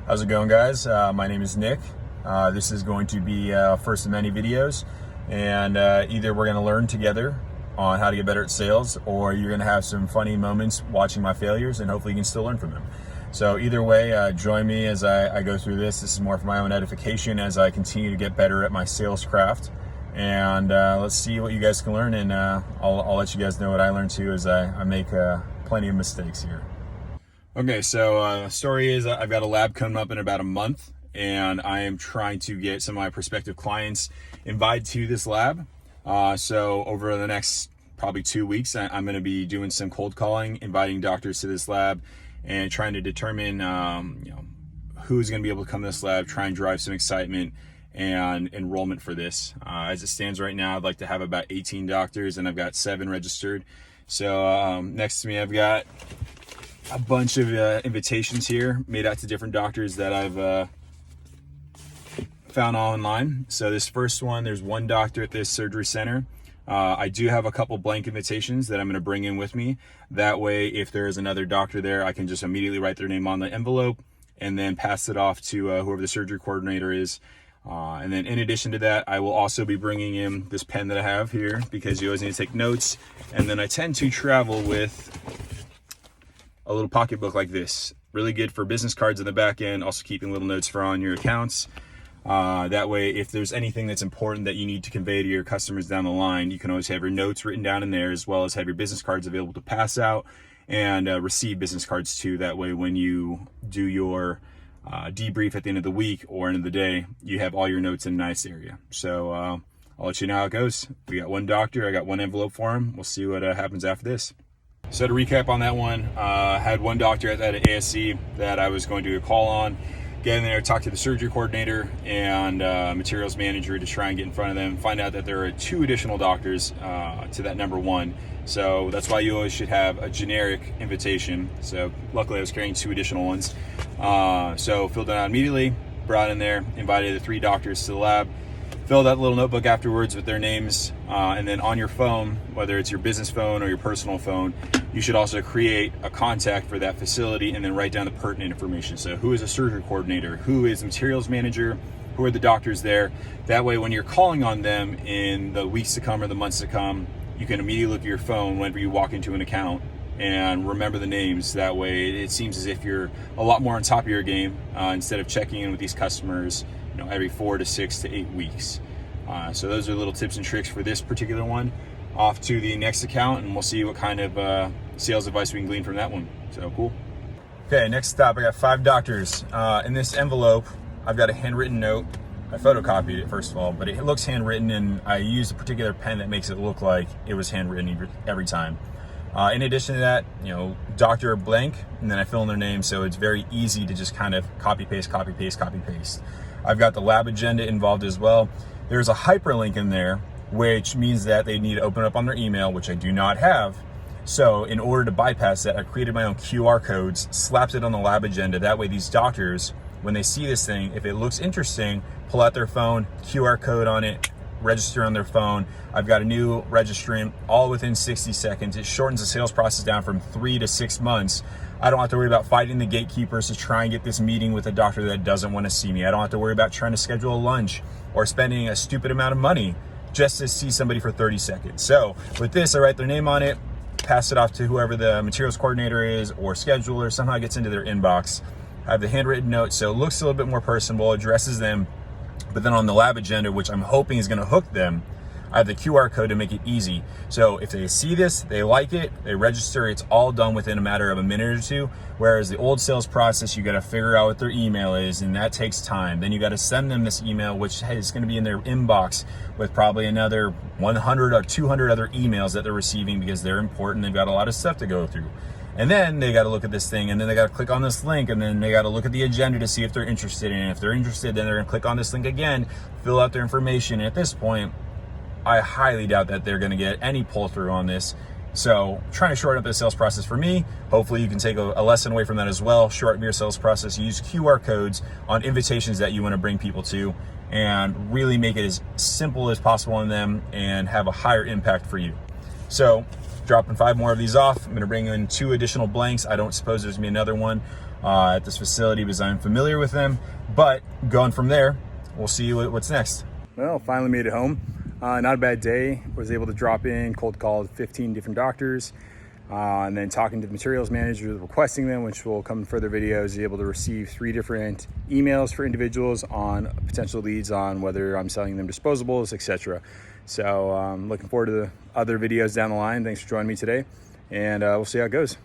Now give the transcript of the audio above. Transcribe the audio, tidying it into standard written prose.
How's it going, guys? My name is Nick. This is going to be first of many videos, and either we're going to learn together on how to get better at sales, or you're going to have some funny moments watching my failures, and hopefully you can still learn from them. So either way, join me as I go through this. This is more for my own edification as I continue to get better at my sales craft. And let's see what you guys can learn, and I'll let you guys know what I learned too as I make plenty of mistakes here. Okay, so the story is I've got a lab coming up in about a month, and I am trying to get some of my prospective clients invited to this lab. So over the next probably 2 weeks, I'm going to be doing some cold calling, inviting doctors to this lab, and trying to determine who's going to be able to come to this lab, try and drive some excitement and enrollment for this. As it stands right now, I'd like to have about 18 doctors, and I've got 7 registered. So next to me, I've got a bunch of invitations here made out to different doctors that I've found online. So this first one, there's one doctor at this surgery center. I do have a couple blank invitations that I'm going to bring in with me. That way, if there is another doctor there, I can just immediately write their name on the envelope and then pass it off to whoever the surgery coordinator is. And then in addition to that, I will also be bringing in this pen that I have here because you always need to take notes. And then I tend to travel with a little pocketbook like this. Really good for business cards in the back end, also keeping little notes for on your accounts. That way, if there's anything that's important that you need to convey to your customers down the line, you can always have your notes written down in there, as well as have your business cards available to pass out and receive business cards too. That way, when you do your debrief at the end of the week or end of the day, you have all your notes in a nice area. So I'll let you know how it goes. We got one doctor, I got one envelope for him. We'll see what happens after this. So to recap on that one, had one doctor at that ASC that I was going to call on, get in there, talk to the surgery coordinator and materials manager to try and get in front of them, find out that there are 2 additional doctors to that number 1. So that's why you always should have a generic invitation. So luckily I was carrying 2 additional ones. So filled it out immediately, brought in there, invited the 3 doctors to the lab, filled out a little notebook afterwards with their names, and then on your phone, whether it's your business phone or your personal phone, you should also create a contact for that facility and then write down the pertinent information. So who is a surgery coordinator? Who is the materials manager? Who are the doctors there? That way, when you're calling on them in the weeks to come or the months to come, you can immediately look at your phone whenever you walk into an account and remember the names. That way, it seems as if you're a lot more on top of your game instead of checking in with these customers every 4 to 6 to 8 weeks. So those are little tips and tricks for this particular one. Off to the next account, and we'll see what kind of sales advice we can glean from that one. So cool. Okay, next stop, I got 5 doctors. In this envelope, I've got a handwritten note. I photocopied it first of all, but it looks handwritten, and I used a particular pen that makes it look like it was handwritten every time. In addition to that, doctor blank, and then I fill in their name, so it's very easy to just kind of copy paste, copy paste, copy paste. I've got the lab agenda involved as well. There's a hyperlink in there, which means that they need to open up on their email, which I do not have. So in order to bypass that, I created my own QR codes, slapped it on the lab agenda. That way these doctors, when they see this thing, if it looks interesting, pull out their phone, QR code on it, register on their phone. I've got a new registrant all within 60 seconds. It shortens the sales process down from 3 to 6 months. I don't have to worry about fighting the gatekeepers to try and get this meeting with a doctor that doesn't want to see me. I don't have to worry about trying to schedule a lunch or spending a stupid amount of money just to see somebody for 30 seconds. So with this, I write their name on it, pass it off to whoever the materials coordinator is or scheduler, somehow gets into their inbox. I have the handwritten note, so it looks a little bit more personable, addresses them. But then on the lab agenda, which I'm hoping is going to hook them, I have the QR code to make it easy. So if they see this, they like it, they register, it's all done within a matter of a minute or 2. Whereas the old sales process, you got to figure out what their email is, and that takes time. Then you got to send them this email, which is going to be in their inbox with probably another 100 or 200 other emails that they're receiving because they're important. They've got a lot of stuff to go through. And then they got to look at this thing, and then they got to click on this link, and then they got to look at the agenda to see if they're interested in it. If they're interested, then they're going to click on this link again, fill out their information. And at this point, I highly doubt that they're going to get any pull through on this. So trying to shorten up the sales process for me. Hopefully you can take a lesson away from that as well. Shorten your sales process. Use QR codes on invitations that you want to bring people to, and really make it as simple as possible on them and have a higher impact for you. So dropping 5 more of these off. I'm going to bring in 2 additional blanks. I don't suppose there's going to be another one. at this facility because I'm familiar with them. But going from there, we'll see what's next. Well, finally made it home. Not a bad day. Was able to drop in, cold called 15 different doctors, and then talking to the materials managers, requesting them, which will come in further videos, able to receive 3 different emails for individuals on potential leads on whether I'm selling them disposables, etc. So looking forward to the other videos down the line. Thanks for joining me today, and we'll see how it goes.